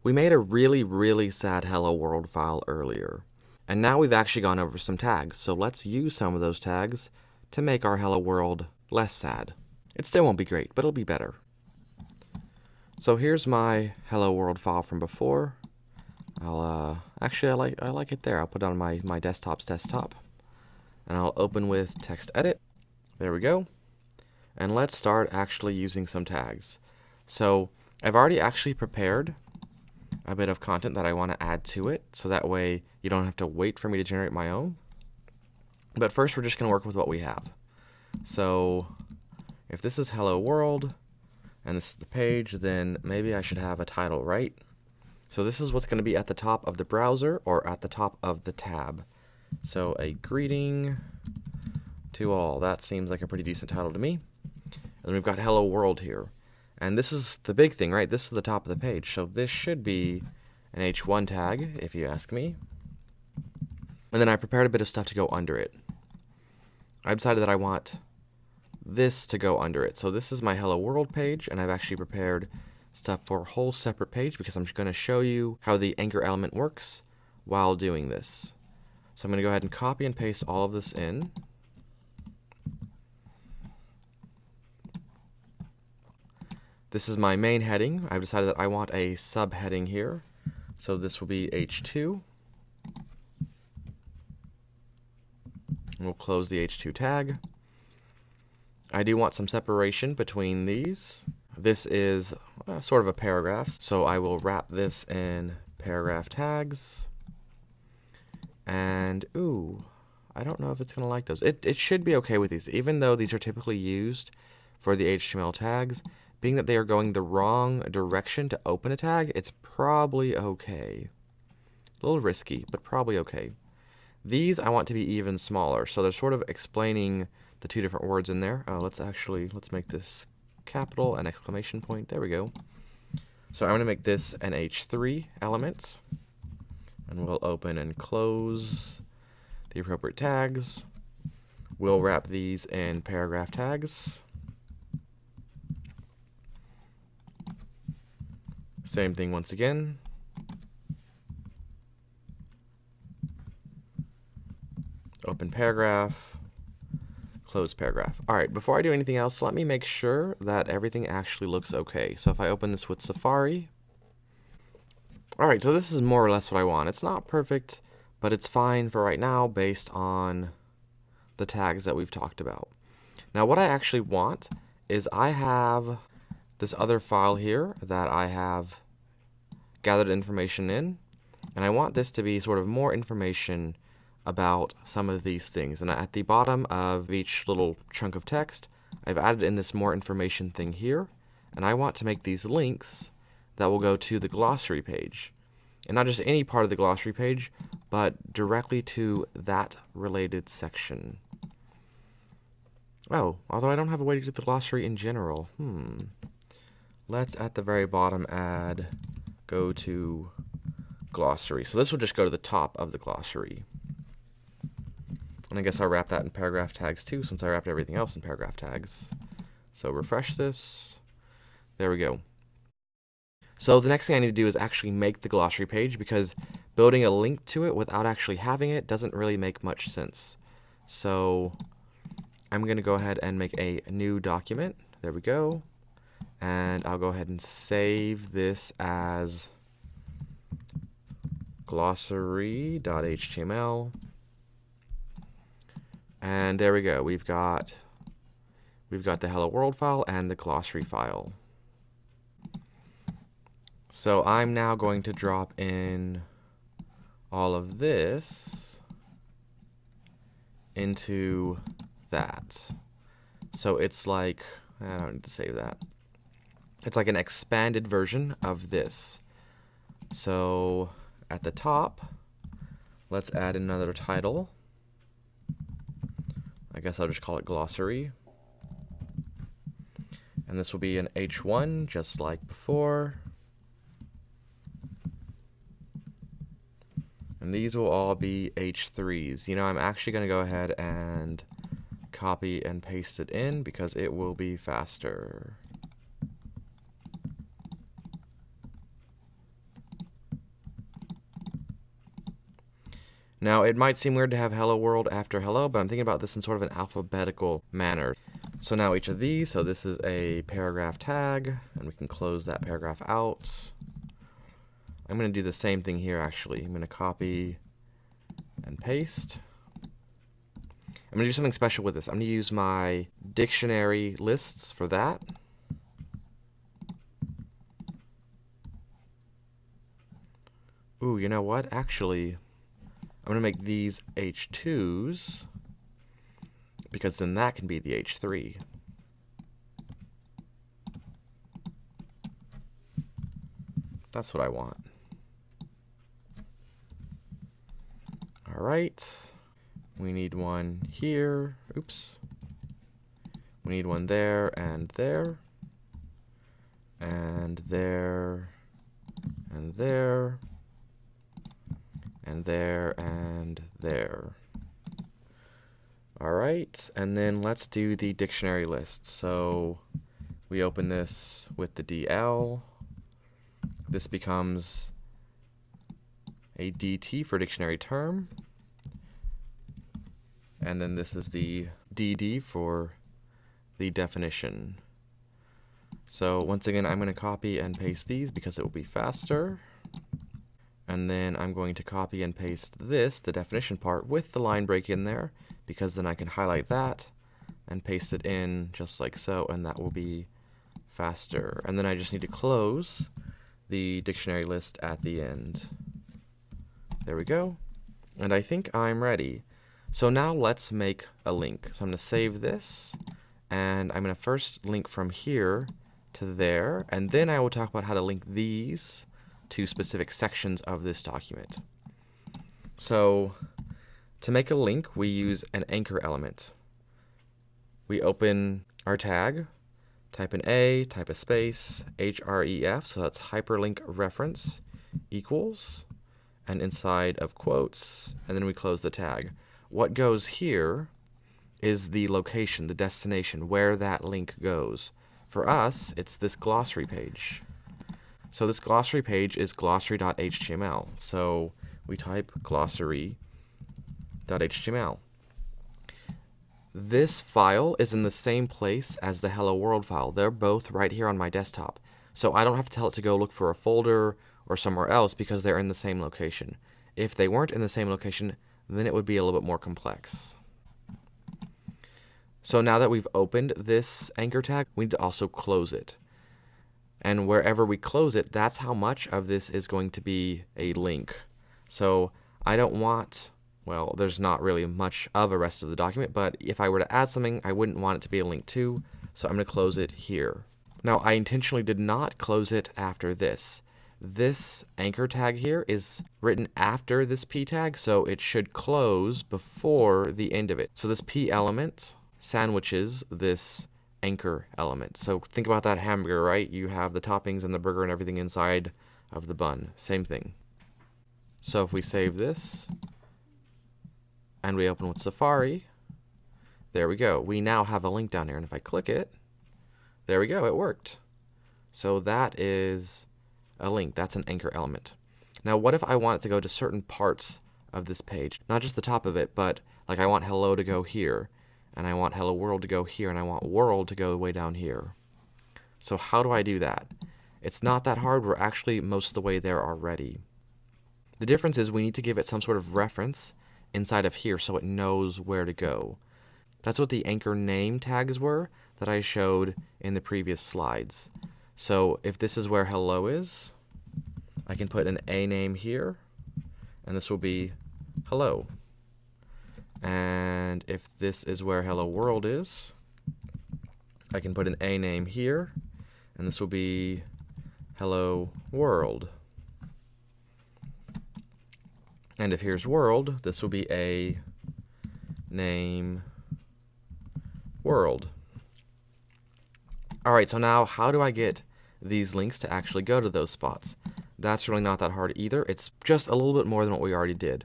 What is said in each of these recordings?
We made a really sad hello world file earlier, and now we've actually gone over some tags, so let's use some of those tags to make our hello world less sad. It still won't be great, but it'll be better. So here's my hello world file from before. Actually I like it there. I'll put it on my desktop's desktop. And I'll open with text edit. There we go. And let's start actually using some tags. So I've already actually prepared a bit of content that I want to add to it, so that way you don't have to wait for me to generate my own. But first we're just going to work with what we have. So if this is hello world and this is the page, then maybe I should have a title, right? So this is what's going to be at the top of the browser or at the top of the tab. So a greeting to all. That seems like a pretty decent title to me. And then we've got hello world here. And this is the big thing, right? This is the top of the page. So this should be an H1 tag, if you ask me. And then I prepared a bit of stuff to go under it. I decided that I want this to go under it. So this is my hello world page, and I've actually prepared stuff for a whole separate page because I'm going to show you how the anchor element works while doing this. So I'm going to go ahead and copy and paste all of this in. This is my main heading. I've decided that I want a subheading here. So this will be H2. And we'll close the H2 tag. I do want some separation between these. This is sort of a paragraph, so I will wrap this in paragraph tags. And, ooh, I don't know if it's going to like those. It should be okay with these, even though these are typically used for the HTML tags. Being that they are going the wrong direction to open a tag, it's probably okay. A little risky, but probably okay. These I want to be even smaller, so they're sort of explaining the two different words in there. Let's make this capital and exclamation point. There we go. So I'm going to make this an H3 element, and we'll open and close the appropriate tags. We'll wrap these in paragraph tags. Same thing once again. Open paragraph, close paragraph. All right, before I do anything else, let me make sure that everything actually looks okay. So if I open this with Safari, all right, so this is more or less what I want. It's not perfect, but it's fine for right now based on the tags that we've talked about. Now what I actually want is I have this other file here that I have gathered information in, and I want this to be sort of more information about some of these things. And at the bottom of each little chunk of text, I've added in this more information thing here, and I want to make these links that will go to the glossary page. And not just any part of the glossary page, but directly to that related section. Oh, although I don't have a way to get the glossary in general. Let's, at the very bottom, add go to glossary. So this will just go to the top of the glossary. And I guess I'll wrap that in paragraph tags too, since I wrapped everything else in paragraph tags. So refresh this. There we go. So the next thing I need to do is actually make the glossary page, because building a link to it without actually having it doesn't really make much sense. So I'm going to go ahead and make a new document. There we go. And I'll go ahead and save this as glossary.html. And there we go. We've got the hello world file and the glossary file. So I'm now going to drop in all of this into that. So it's like, I don't need to save that. It's like an expanded version of this. So at the top, let's add another title. I guess I'll just call it glossary. And this will be an H1, just like before. And these will all be H3s. You know, I'm actually going to go ahead and copy and paste it in because it will be faster. Now, it might seem weird to have hello world after hello, but I'm thinking about this in sort of an alphabetical manner. So now each of these, so this is a paragraph tag, and we can close that paragraph out. I'm going to do the same thing here, actually. I'm going to copy and paste. I'm going to do something special with this. I'm going to use my dictionary lists for that. Ooh, you know what? Actually, I'm going to make these H2s, because then that can be the H3. That's what I want. All right. We need one here. Oops. We need one there and there. And there. And there. And there and there. All right, and then let's do the dictionary list. So we open this with the DL. This becomes a DT for dictionary term. And then this is the DD for the definition. So once again, I'm going to copy and paste these because it will be faster. And then I'm going to copy and paste this, the definition part, with the line break in there, because then I can highlight that and paste it in just like so, and that will be faster. And then I just need to close the dictionary list at the end. There we go. And I think I'm ready. So now let's make a link. So I'm going to save this, and I'm going to first link from here to there, and then I will talk about how to link these to specific sections of this document. So to make a link, we use an anchor element. We open our tag, type an A, type a space, href, so that's hyperlink reference, equals, and inside of quotes, and then we close the tag. What goes here is the location, the destination, where that link goes. For us, it's this glossary page. So this glossary page is glossary.html. So we type glossary.html. This file is in the same place as the Hello World file. They're both right here on my desktop. So I don't have to tell it to go look for a folder or somewhere else because they're in the same location. If they weren't in the same location, then it would be a little bit more complex. So now that we've opened this anchor tag, we need to also close it. And wherever we close it, that's how much of this is going to be a link. So I don't want, well, there's not really much of a rest of the document, but if I were to add something, I wouldn't want it to be a link to, so I'm going to close it here. Now, I intentionally did not close it after this. This anchor tag here is written after this P tag, so it should close before the end of it. So this P element sandwiches this anchor element. So think about that hamburger, right? You have the toppings and the burger and everything inside of the bun. Same thing. So if we save this and we open with Safari, there we go. We now have a link down here, and if I click it, there we go, it worked. So that is a link. That's an anchor element. Now what if I want it to go to certain parts of this page? Not just the top of it, but like I want hello to go here, and I want hello world to go here, and I want world to go way down here. So how do I do that? It's not that hard. We're actually most of the way there already. The difference is we need to give it some sort of reference inside of here so it knows where to go. That's what the anchor name tags were that I showed in the previous slides. So if this is where hello is, I can put an A name here, and this will be hello. And if this is where hello world is, I can put an A name here, and this will be hello world. And if here's world, this will be a name world. All right, so now how do I get these links to actually go to those spots? That's really not that hard either. It's just a little bit more than what we already did.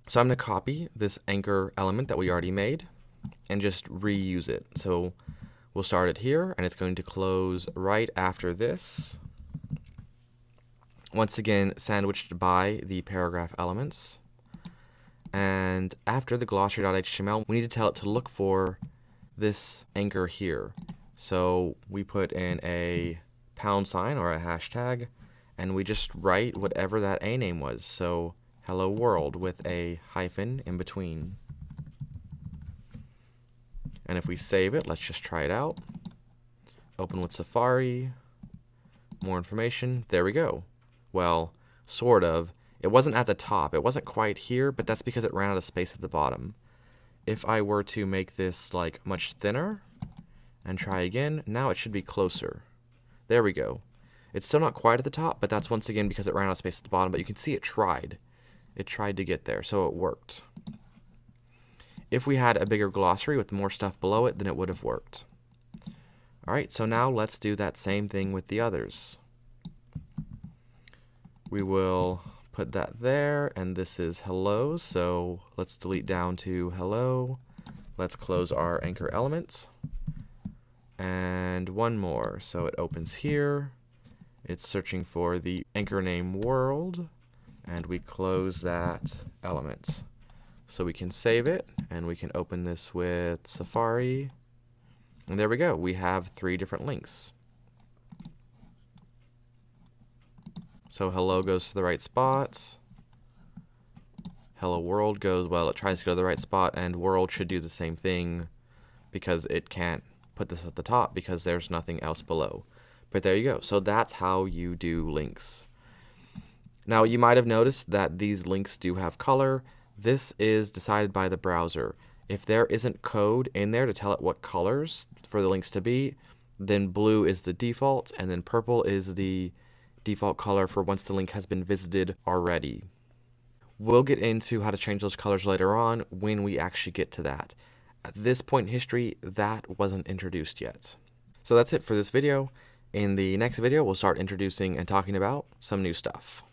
So I'm going to copy this anchor element that we already made and just reuse it. So we'll start it here, and it's going to close right after this. once again sandwiched by the paragraph elements. And after the glossary.html, we need to tell it to look for this anchor here. So we put in a £sign or a hashtag, and we just write whatever that a name was. So hello world with a hyphen in between. And if we save it, let's just try it out. Open with Safari, more information, there we go. Well, sort of. It wasn't at the top, it wasn't quite here, but that's because it ran out of space at the bottom. If I were to make this like much thinner and try again, now it should be closer. There we go. It's still not quite at the top, but that's once again because it ran out of space at the bottom, but you can see it tried. It tried to get there, so it worked. If we had a bigger glossary with more stuff below it, then it would have worked. Alright, so now let's do that same thing with the others. We will put that there, and this is hello, so let's delete down to hello. Let's close our anchor element. And one more, so it opens here. It's searching for the anchor name world, and we close that element. So we can save it, and we can open this with Safari. And there we go. We have 3 different links. So hello goes to the right spot. Hello world goes, well, it tries to go to the right spot, and world should do the same thing because it can't put this at the top because there's nothing else below. But there you go. So that's how you do links. Now you might have noticed that these links do have color. This is decided by the browser. If there isn't code in there to tell it what colors for the links to be, then blue is the default, and then purple is the default color for once the link has been visited already. We'll get into how to change those colors later on when we actually get to that. At this point in history, that wasn't introduced yet. So that's it for this video. In the next video, we'll start introducing and talking about some new stuff.